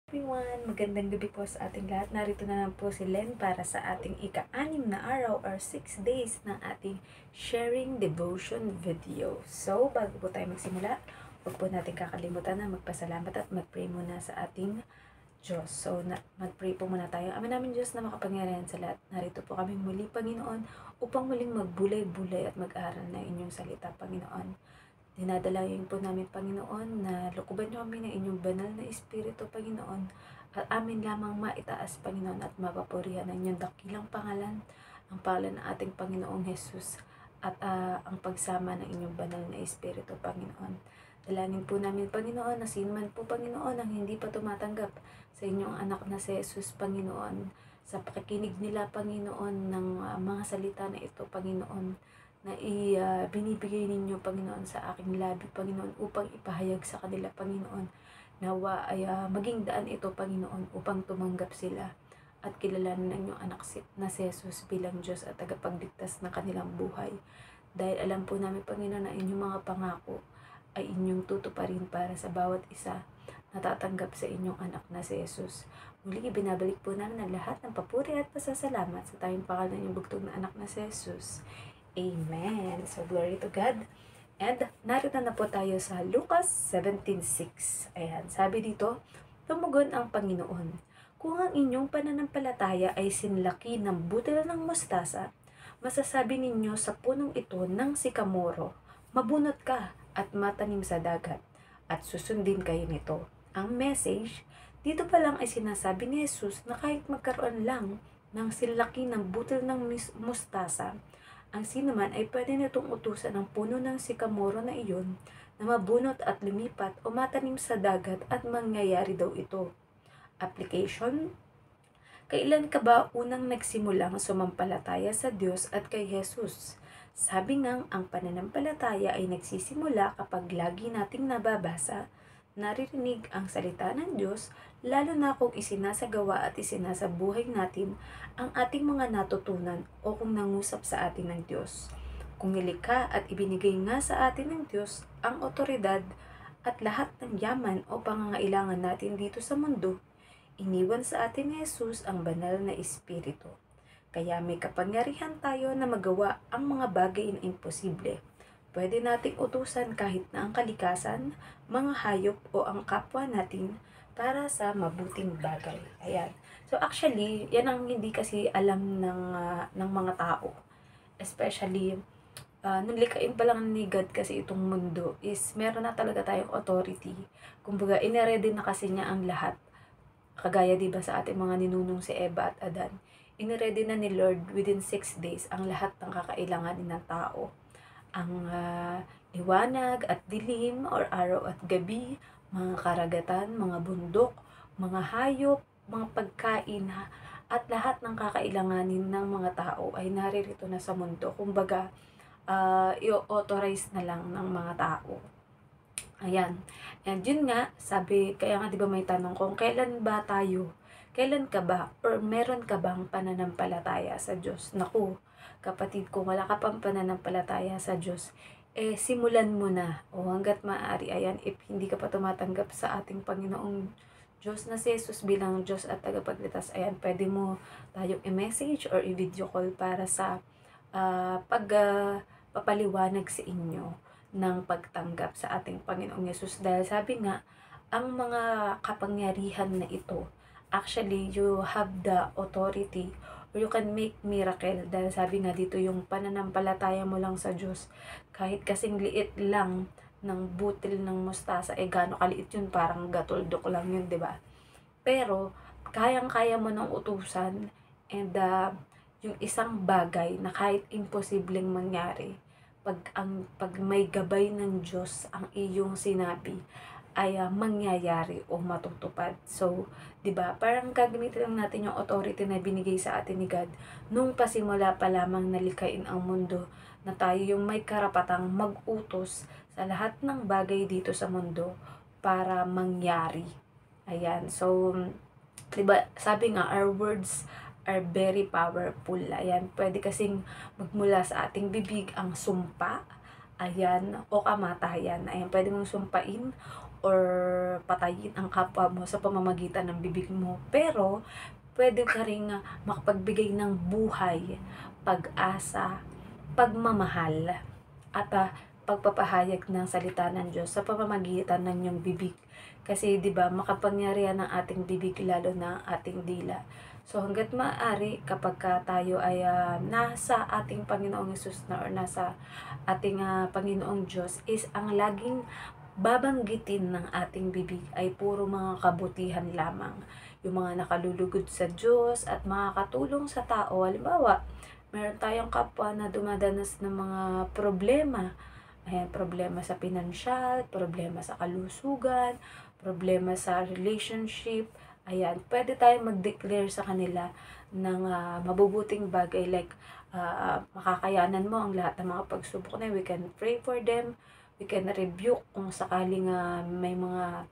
Everyone, magandang gabi po sa ating lahat. Narito na lang po si Len para sa ating ika-6 na araw or 6 days ng ating sharing devotion video. So, bago po tayo magsimula, huwag po natin kakalimutan na magpasalamat at mag-pray muna sa ating Diyos. So, mag-pray po muna tayo. Ama namin Diyos na makapangyarihan sa lahat. Narito po kami muli, Panginoon, upang muling magbulay-bulay at mag-aral na inyong salita, Panginoon. Dinadalayan po namin, Panginoon, na lukuban niyo kami ng inyong banal na Espiritu, Panginoon, at amin lamang maitaas, Panginoon, at mapapurihan ang inyong dakilang pangalan, ang pangalan ng ating Panginoong Jesus, at ang pagsama ng inyong banal na Espiritu, Panginoon. Dalangin po namin, Panginoon, na sino man po, Panginoon, ang hindi pa tumatanggap sa inyong anak na si Jesus, Panginoon, sa pakikinig nila, Panginoon, ng mga salita na ito, Panginoon, na binibigay ninyo, Panginoon, sa aking labi, Panginoon, upang ipahayag sa kanila, Panginoon, nawa ay maging daan ito, Panginoon, upang tumanggap sila at kilalanin ang inyong anak na si Jesus bilang Diyos at tagapagligtas ng kanilang buhay. Dahil alam po namin, Panginoon, na inyong mga pangako ay inyong tutuparin para sa bawat isa na tatanggap sa inyong anak na si Jesus. Muli, binabalik po namin ang lahat ng papuri at pasasalamat sa tayong pangalan ng inyong bugtong na anak na si Jesus. Amen. So, glory to God. And narito na po tayo sa Lucas 17:6. Ayan, sabi dito, tumugon ang Panginoon, kung ang inyong pananampalataya ay sinlaki ng butil ng mustasa, masasabi ninyo sa punong ito ng sikamoro, mabunot ka at matanim sa dagat, at susundin kayo nito. Ang message, dito pa lang ay sinasabi ni Jesus na kahit magkaroon lang ng sinlaki ng butil ng mustasa, ang sinuman ay pwede nitong utusan ng puno ng sikamoro na iyon na mabunot at lumipat o matanim sa dagat at mangyayari daw ito. Application: kailan ka ba unang nagsimulang sumampalataya sa Diyos at kay Jesus? Sabi ngang ang pananampalataya ay nagsisimula kapag lagi nating nababasa, naririnig ang salita ng Diyos, lalo na kung isinasagawa at isinasabuhay natin ang ating mga natutunan o kung nangusap sa atin ng Diyos. Kung nilikha at ibinigay nga sa atin ng Diyos ang otoridad at lahat ng yaman o pangangailangan natin dito sa mundo, iniwan sa atin ni Jesus ang banal na Espiritu. Kaya may kapangyarihan tayo na magawa ang mga bagay na imposible. Pwede nating utusan kahit na ang kalikasan, mga hayop o ang kapwa natin para sa mabuting bagay. Ayan. So actually, yan ang hindi kasi alam ng mga tao. Especially, nung likain pa lang ni God kasi itong mundo is meron na talaga tayong authority. Kumbaga, ineredy na kasi niya ang lahat. Kagaya diba sa ating mga ninunong si Eva at Adan. Ineredy na ni Lord within 6 days ang lahat ng kakailanganin ng tao. Ang liwanag at dilim or araw at gabi, mga karagatan, mga bundok, mga hayop, mga pagkain, at lahat ng kakailanganin ng mga tao ay naririto na sa mundo. Kumbaga, i-authorize na lang ng mga tao. Ayan. And yun nga, sabi, kaya nga diba may tanong kung kailan ka ba or meron ka bang pananampalataya sa Diyos? Naku, kapatid, kung wala ka pang pananampalataya sa Diyos, simulan mo na. O hanggat maaari, ayan, if hindi ka pa tumatanggap sa ating Panginoong Diyos na si Jesus bilang Diyos at tagapagligtas, ayan, pwede mo tayong i-message or i-video call para sa papaliwanag sa inyo ng pagtanggap sa ating Panginoong Yesus. Dahil sabi nga, ang mga kapangyarihan na ito, actually, you have the authority or you can make miracle. Dahil sabi nga dito, yung pananampalataya mo lang sa Diyos, kahit kasing liit lang ng butil ng mustasa, gaano kaliit yun, parang gatuldok lang yun, diba? Pero, kayang-kaya mo ng utusan and yung isang bagay na kahit imposibleng mangyari, pag may gabay ng Diyos ang iyong sinabi, ay mangyayari o matutupad. So, 'di ba? Parang gagamitin lang natin yung authority na binigay sa atin ni God nung pasimula pa lamang nalikhain ang mundo, na tayo yung may karapatang mag-utos sa lahat ng bagay dito sa mundo para mangyari. Ayan. So, 'di ba? Sabi nga, our words are very powerful. Ayan, pwede kasing magmula sa ating bibig ang sumpa, ayan, o kamatayan. Ayan, pwede mong sumpain or patayin ang kapwa mo sa pamamagitan ng bibig mo. Pero, pwede ka ring makapagbigay ng buhay, pag-asa, pagmamahal, at pagpapahayag ng salita ng Diyos sa pamamagitan ng iyong bibig. Kasi 'di ba, makapangyarihan ng ating bibig lalo na ang ating dila. So hangga't maaari kapag tayo ay nasa ating Panginoong Hesus na or nasa ating Panginoong Diyos is ang laging babanggitin ng ating bibig ay puro mga kabutihan lamang. Yung mga nakalulugod sa Diyos at makakatulong sa tao. Halimbawa, meron tayong kapwa na dumadanas ng mga problema. Ayan, problema sa pinansyal, problema sa kalusugan, problema sa relationship. Ayan, pwede tayong mag-declare sa kanila ng mabubuting bagay like makakayanan mo ang lahat ng mga pagsubok na. We can pray for them, we can rebuke kung sakaling may mga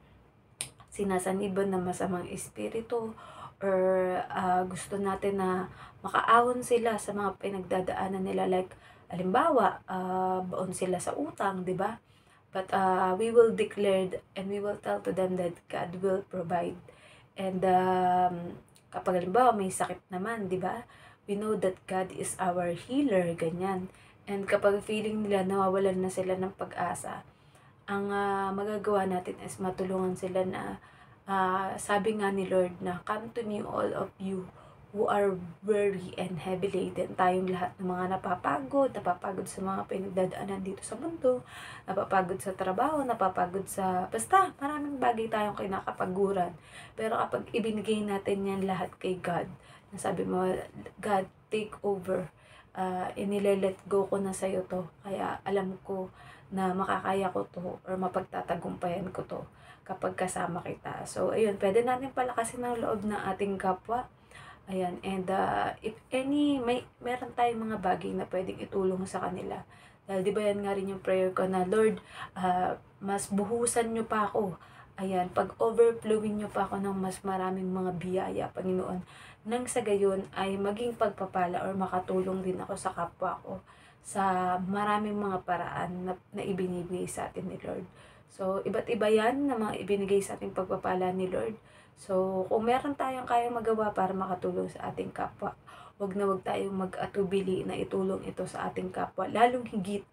sinasaniban na masamang espiritu or gusto natin na makaahon sila sa mga pinagdadaanan nila like halimbawa baon sila sa utang, 'di ba? But we will declare and we will tell to them that God will provide. And kapag halimbawa may sakit naman, 'di ba? We know that God is our healer, ganyan. And kapag feeling nila nawawalan na sila ng pag-asa, ang magagawa natin is matulungan sila na sabi nga ni Lord na come to me all of you who are weary and heavy laden. Tayong lahat ng mga napapagod sa mga pinagdadaanan dito sa mundo, napapagod sa trabaho, napapagod sa, basta maraming bagay tayong kinakapaguran. Pero kapag ibinigay natin yan lahat kay God, nasabi mo, God, take over, inilelet go ko na sa'yo to, kaya alam ko na makakaya ko to or mapagtatagumpayan ko to kapag kasama kita. So, ayun, pwede natin palakasin ng loob ng ating kapwa. Ayan, and if any, meron tayong mga bagay na pwedeng itulong sa kanila. Dahil di ba yan nga rin yung prayer ko na, Lord, mas buhusan nyo pa ako. Ayan, pag-overflowing nyo pa ako ng mas maraming mga biyaya, Panginoon. Nang sa gayon ay maging pagpapala or makatulong din ako sa kapwa ko sa maraming mga paraan na ibinibigay sa atin ni Lord. So, iba't iba yan na mga ibinigay sa ating pagpapala ni Lord. So, kung meron tayong kayang magawa para makatulong sa ating kapwa, wag na wag tayong mag-atubili na itulong ito sa ating kapwa, lalong higit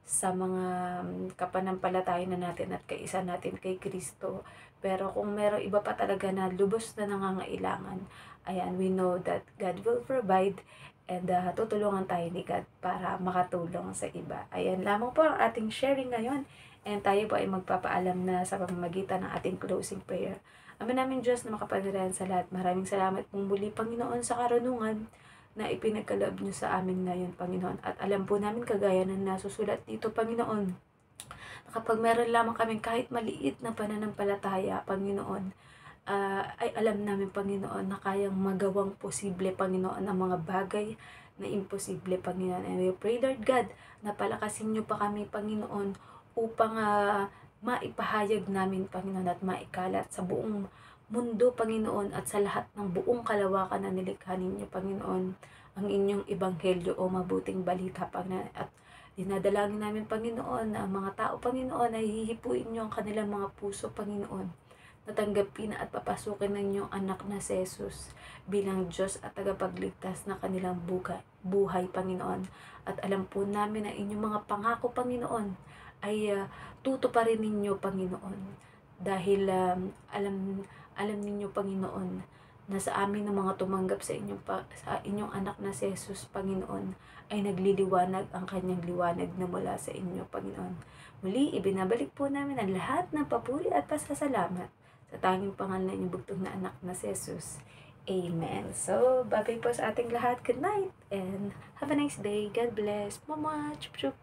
sa mga kapanampalataya na natin at kaisa natin kay Kristo. Pero kung meron iba pa talaga na lubos na nangangailangan, ayan, we know that God will provide and tutulungan tayo ni God para makatulong sa iba. Ayan lamang po ang ating sharing ngayon. And tayo po ay magpapaalam na sa pamamagitan ng ating closing prayer. Ama namin Diyos na makapangyarihan sa lahat, maraming salamat pong muli, Panginoon, sa karunungan na ipinagkaloob niyo sa amin ngayon, Panginoon. At alam po namin kagaya ng nasusulat dito, Panginoon, na kapag meron lamang kami kahit maliit na pananampalataya, Panginoon, ay alam namin, Panginoon, na kayang magawang posible, Panginoon, ang mga bagay na imposible, Panginoon. And we pray, Lord God, na palakasin niyo pa kami, Panginoon, upang maipahayag namin, Panginoon, at maikalat sa buong mundo, Panginoon, at sa lahat ng buong kalawakan na nilikha ninyo, Panginoon, ang inyong ebanghelyo o mabuting balita, Panginoon. At dinadalangin namin, Panginoon, na ang mga tao, Panginoon, ay hihipuin nyo ang kanilang mga puso, Panginoon, natanggapin at papasukin ng inyong anak na si Jesus bilang Diyos at tagapagligtas na kanilang buhay, Panginoon. At alam po namin na inyong mga pangako, Panginoon, ay tutuparin ninyo, Panginoon. Dahil alam ninyo, Panginoon, na sa amin ng mga tumanggap sa inyong anak na si Jesus, Panginoon, ay nagliliwanag ang kanyang liwanag na mula sa inyo, Panginoon. Muli, ibinabalik po namin ang lahat ng papuri at pasasalamat sa tanging pangalan ng inyong bugtong na anak na si Jesus. Amen. So, babay po sa ating lahat. Good night and have a nice day. God bless. Mama, chup chup.